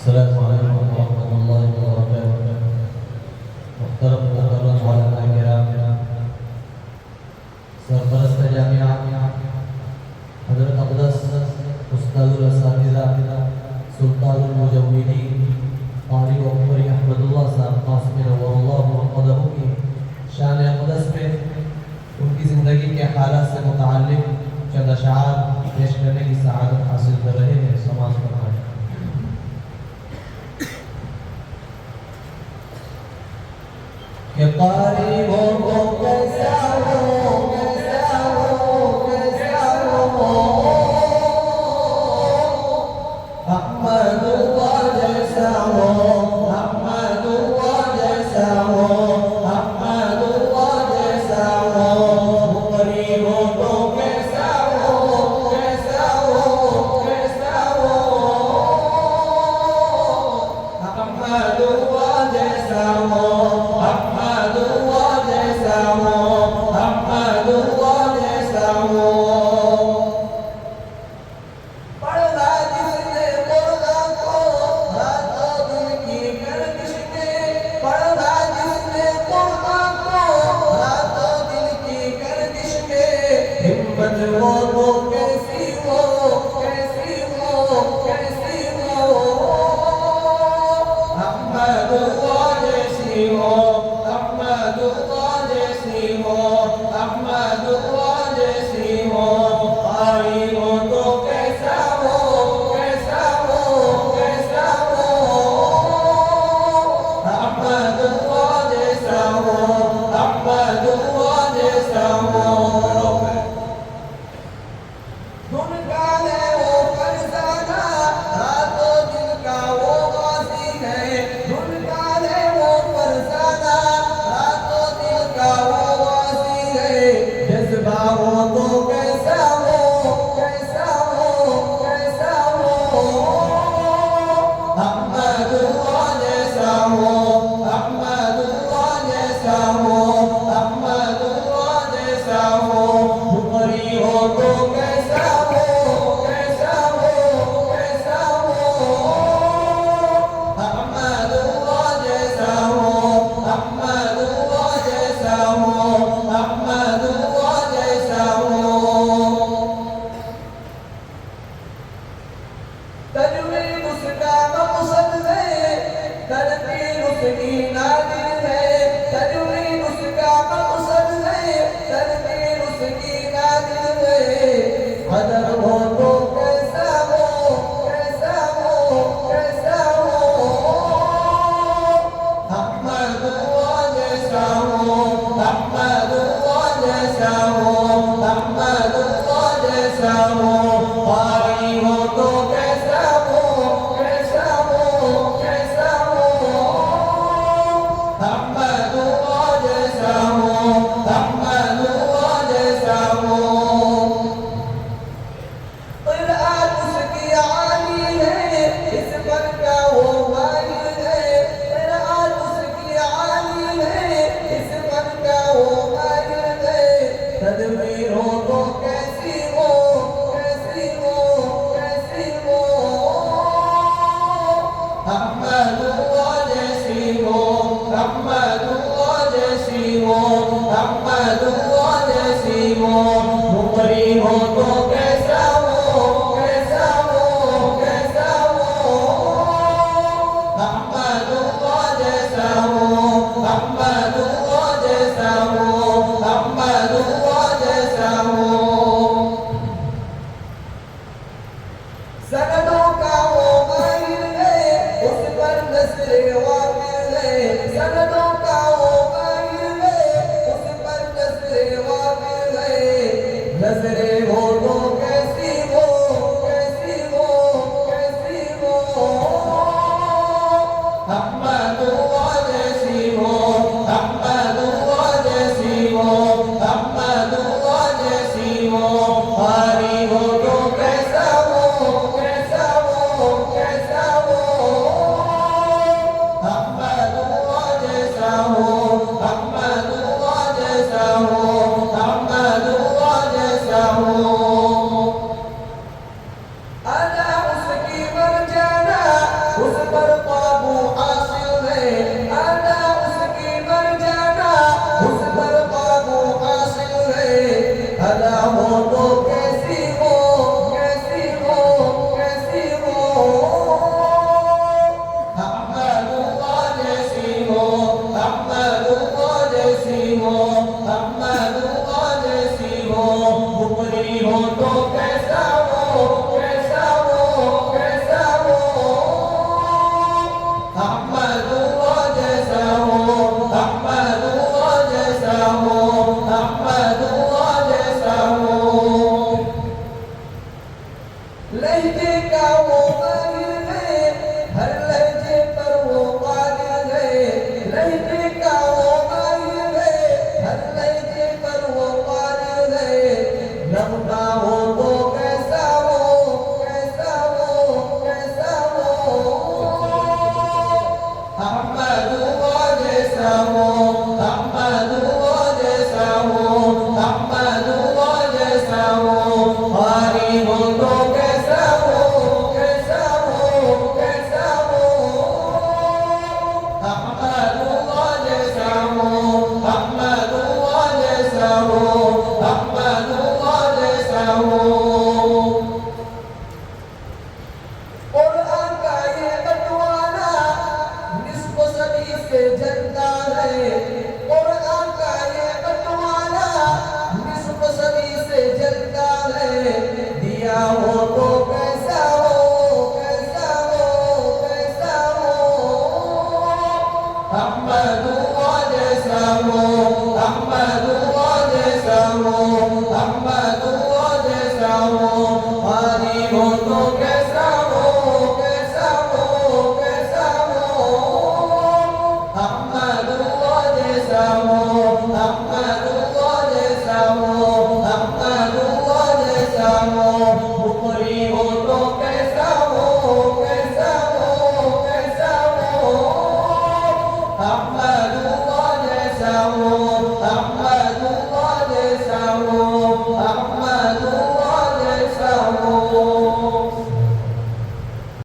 Assalamualaikum warahmatullahi wabarakatuh. Muhtaram muhtaram ulama kiram, सरपरस्त Jamia हज़रत अक़दस उस्तादुल असातिज़ा सुल्तानुल मुजव्विदीन क़ारी उमर अहमदुल्लाह साहब क़ासिम नव्वरल्लाहु मक़दहू की शान अक़दस में उनकी ज़िंदगी के हालात से मुताल्लिक़ चंद अशआर पेश करने की सआदत हासिल कर रहे हैं। समाज फरमाएं। कि क़ारी हो कैसा हो अहमदुल्लाह जैसा हो, अहमदुल्लाह जैसा हो, अहमदुल्लाह जैसा हो, मुक़री हो तो कैसा हो, कैसा हो, कैसा हो, अहमदुल्लाह जैसा हो, अहमदुल्लाह जैसा हो, अहमदुल्लाह जैसा हो। हिम्मत हो तो कैसी हो, कैसी हो, कैसी हो, अहमदुल्लाह जैसी हो,